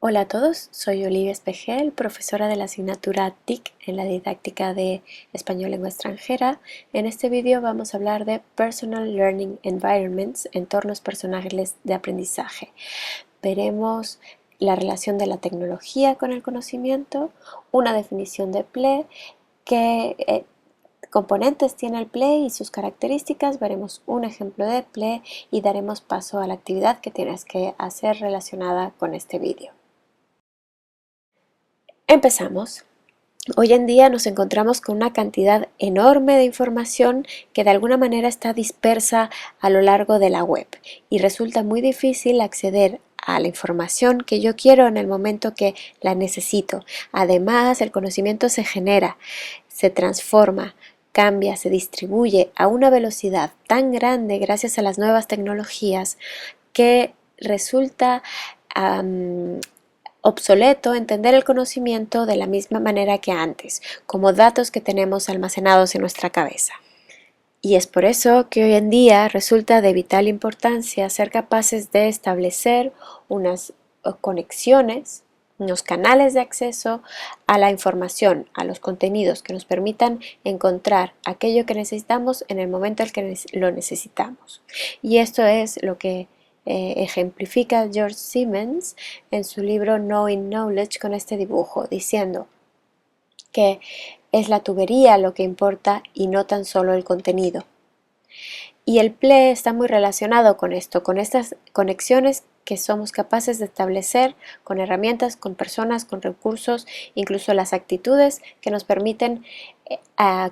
Hola a todos, soy Olivia Espejel, profesora de la asignatura TIC en la didáctica de Español Lengua Extranjera. En este vídeo vamos a hablar de Personal Learning Environments, entornos personales de aprendizaje. Veremos la relación de la tecnología con el conocimiento, una definición de PLE, qué componentes tiene el PLE y sus características, veremos un ejemplo de PLE y daremos paso a la actividad que tienes que hacer relacionada con este vídeo. Empezamos. Hoy en día nos encontramos con una cantidad enorme de información que de alguna manera está dispersa a lo largo de la web y resulta muy difícil acceder a la información que yo quiero en el momento que la necesito. Además, el conocimiento se genera, se transforma, cambia, se distribuye a una velocidad tan grande gracias a las nuevas tecnologías que resulta obsoleto entender el conocimiento de la misma manera que antes, como datos que tenemos almacenados en nuestra cabeza. Y es por eso que hoy en día resulta de vital importancia ser capaces de establecer unas conexiones, unos canales de acceso a la información, a los contenidos que nos permitan encontrar aquello que necesitamos en el momento en que lo necesitamos. Y esto es lo que ejemplifica George Siemens en su libro Knowing Knowledge con este dibujo, diciendo que es la tubería lo que importa y no tan solo el contenido. Y el PLE está muy relacionado con esto, con estas conexiones que somos capaces de establecer con herramientas, con personas, con recursos, incluso las actitudes que nos permiten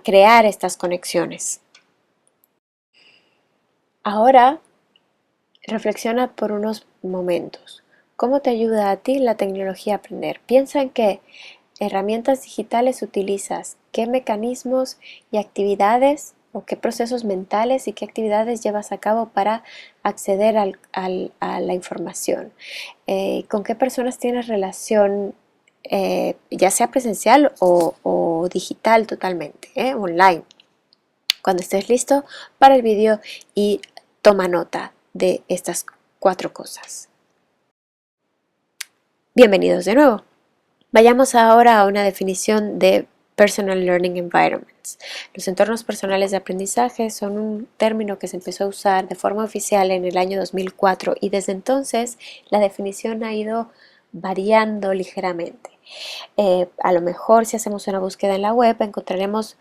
crear estas conexiones. Ahora, reflexiona por unos momentos. ¿Cómo te ayuda a ti la tecnología a aprender? Piensa en qué herramientas digitales utilizas, qué mecanismos y actividades o qué procesos mentales y qué actividades llevas a cabo para acceder a la información. ¿Con qué personas tienes relación, ya sea presencial o digital totalmente, online? Cuando estés listo para el vídeo y toma nota de estas 4 cosas. Bienvenidos de nuevo. Vayamos ahora a una definición de Personal Learning Environments. Los entornos personales de aprendizaje son un término que se empezó a usar de forma oficial en el año 2004 y desde entonces la definición ha ido variando ligeramente. A lo mejor si hacemos una búsqueda en la web encontraremos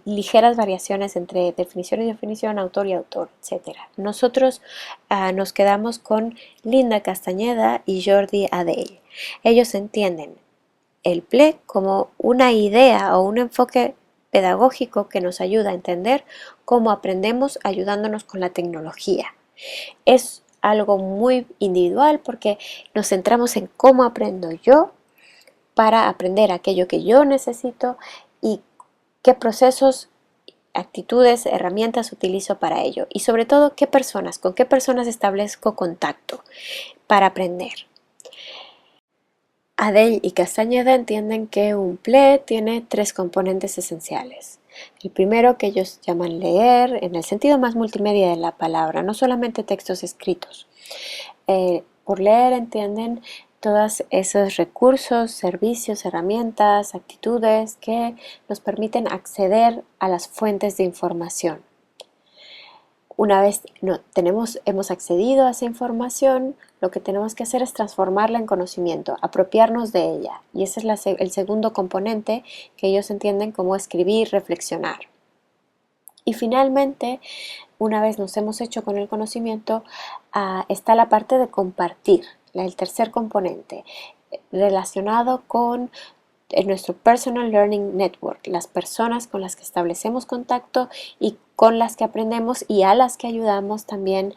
ligeras variaciones entre definición y definición, autor y autor, etc. Nosotros nos quedamos con Linda Castañeda y Jordi Adell. Ellos entienden el PLE como una idea o un enfoque pedagógico que nos ayuda a entender cómo aprendemos ayudándonos con la tecnología. Es algo muy individual porque nos centramos en cómo aprendo yo para aprender aquello que yo necesito y qué procesos, actitudes, herramientas utilizo para ello. Y sobre todo, con qué personas establezco contacto para aprender. Adell y Castañeda entienden que un PLE tiene 3 componentes esenciales. El primero, que ellos llaman leer, en el sentido más multimedia de la palabra, no solamente textos escritos. Por leer entienden todos esos recursos, servicios, herramientas, actitudes que nos permiten acceder a las fuentes de información. Una vez hemos accedido a esa información, lo que tenemos que hacer es transformarla en conocimiento, apropiarnos de ella. Y ese es el segundo componente que ellos entienden como escribir, reflexionar. Y finalmente, una vez nos hemos hecho con el conocimiento, está la parte de compartir, el tercer componente, relacionado con nuestro Personal Learning Network, las personas con las que establecemos contacto y con las que aprendemos y a las que ayudamos también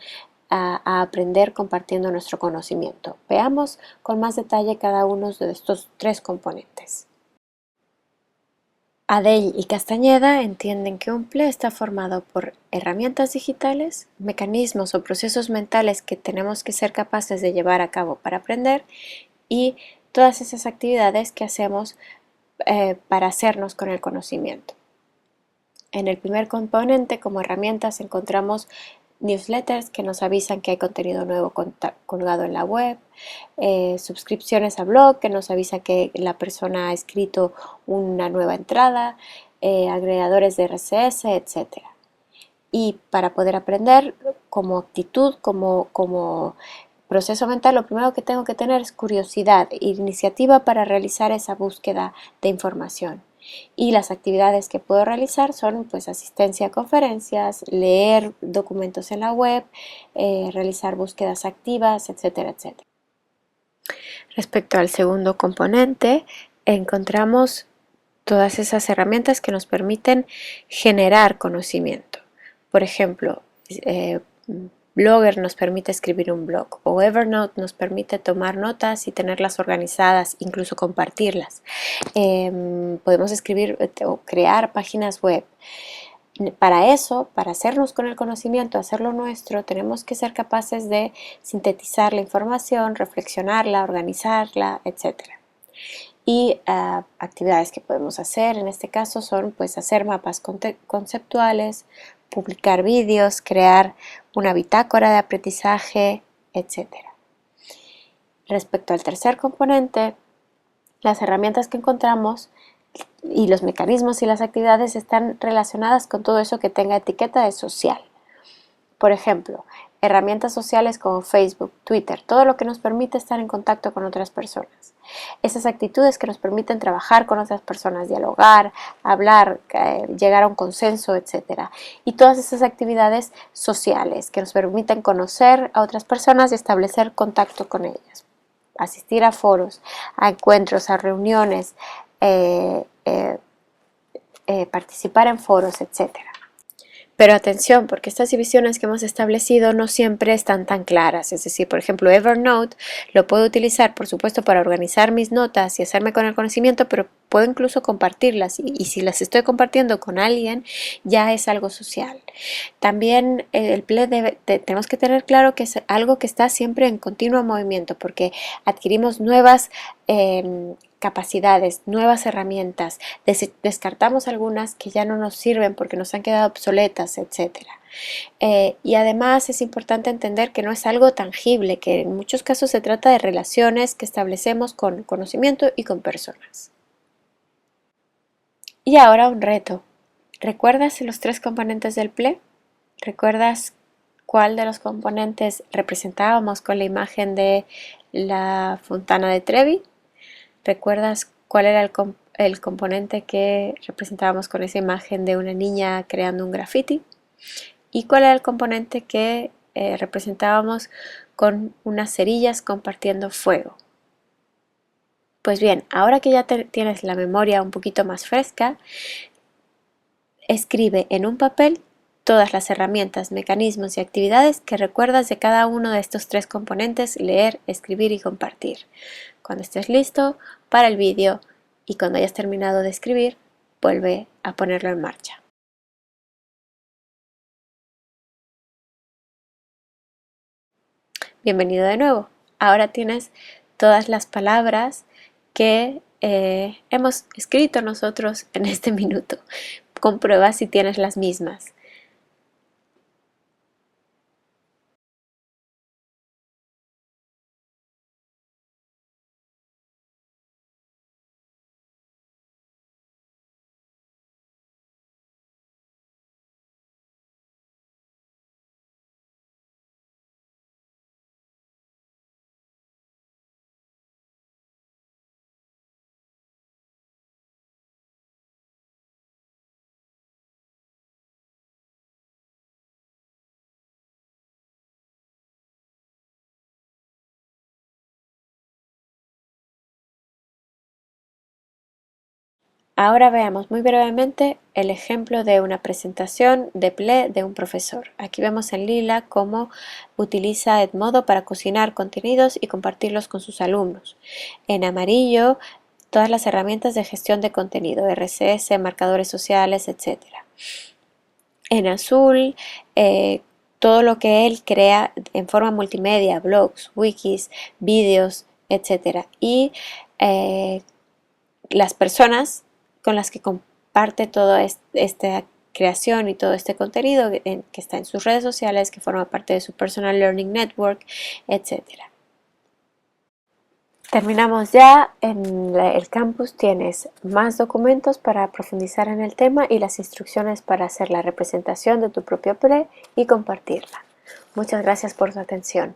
a aprender compartiendo nuestro conocimiento. Veamos con más detalle cada uno de estos 3 componentes. Adell y Castañeda entienden que un PLE está formado por herramientas digitales, mecanismos o procesos mentales que tenemos que ser capaces de llevar a cabo para aprender y todas esas actividades que hacemos para hacernos con el conocimiento. En el primer componente, como herramientas, encontramos newsletters que nos avisan que hay contenido nuevo colgado en la web, suscripciones a blog que nos avisa que la persona ha escrito una nueva entrada, agregadores de RSS, etc. Y para poder aprender como actitud, como proceso mental, lo primero que tengo que tener es curiosidad e iniciativa para realizar esa búsqueda de información. Y las actividades que puedo realizar son pues asistencia a conferencias, leer documentos en la web, realizar búsquedas activas, etcétera, etcétera. Respecto al segundo componente, encontramos todas esas herramientas que nos permiten generar conocimiento. Por ejemplo, Blogger nos permite escribir un blog o Evernote nos permite tomar notas y tenerlas organizadas, incluso compartirlas. Podemos escribir o crear páginas web. Para eso, para hacernos con el conocimiento, hacerlo nuestro, tenemos que ser capaces de sintetizar la información, reflexionarla, organizarla, etc. Y actividades que podemos hacer en este caso son pues hacer mapas conceptuales, publicar vídeos, crear una bitácora de aprendizaje, etc. Respecto al tercer componente, las herramientas que encontramos y los mecanismos y las actividades están relacionadas con todo eso que tenga etiqueta de social. Por ejemplo, herramientas sociales como Facebook, Twitter, todo lo que nos permite estar en contacto con otras personas. Esas actitudes que nos permiten trabajar con otras personas, dialogar, hablar, llegar a un consenso, etc. Y todas esas actividades sociales que nos permiten conocer a otras personas y establecer contacto con ellas. Asistir a foros, a encuentros, a reuniones, participar en foros, etc. Pero atención, porque estas divisiones que hemos establecido no siempre están tan claras. Es decir, por ejemplo, Evernote lo puedo utilizar, por supuesto, para organizar mis notas y hacerme con el conocimiento, pero puedo incluso compartirlas. Y si las estoy compartiendo con alguien, ya es algo social. También el PLE tenemos que tener claro que es algo que está siempre en continuo movimiento, porque adquirimos nuevas capacidades, nuevas herramientas, descartamos algunas que ya no nos sirven porque nos han quedado obsoletas, etc. Y además es importante entender que no es algo tangible, que en muchos casos se trata de relaciones que establecemos con conocimiento y con personas. Y ahora un reto. ¿Recuerdas los 3 componentes del PLE? ¿Recuerdas cuál de los componentes representábamos con la imagen de la Fontana de Trevi? ¿Recuerdas cuál era el componente que representábamos con esa imagen de una niña creando un graffiti? ¿Y cuál era el componente que representábamos con unas cerillas compartiendo fuego? Pues bien, ahora que ya tienes la memoria un poquito más fresca, escribe en un papel todas las herramientas, mecanismos y actividades que recuerdas de cada uno de estos 3 componentes: leer, escribir y compartir. Cuando estés listo, para el vídeo y cuando hayas terminado de escribir, vuelve a ponerlo en marcha. Bienvenido de nuevo. Ahora tienes todas las palabras que hemos escrito nosotros en este minuto. Comprueba si tienes las mismas. Ahora veamos muy brevemente el ejemplo de una presentación de PLE de un profesor. Aquí vemos en lila cómo utiliza Edmodo para cocinar contenidos y compartirlos con sus alumnos. En amarillo, todas las herramientas de gestión de contenido, RSS, marcadores sociales, etc. En azul, todo lo que él crea en forma multimedia, blogs, wikis, vídeos, etc. Y las personas con las que comparte toda esta creación y todo este contenido que está en sus redes sociales, que forma parte de su Personal Learning Network, etcétera. Terminamos ya. En el campus tienes más documentos para profundizar en el tema y las instrucciones para hacer la representación de tu propio pre y compartirla. Muchas gracias por su atención.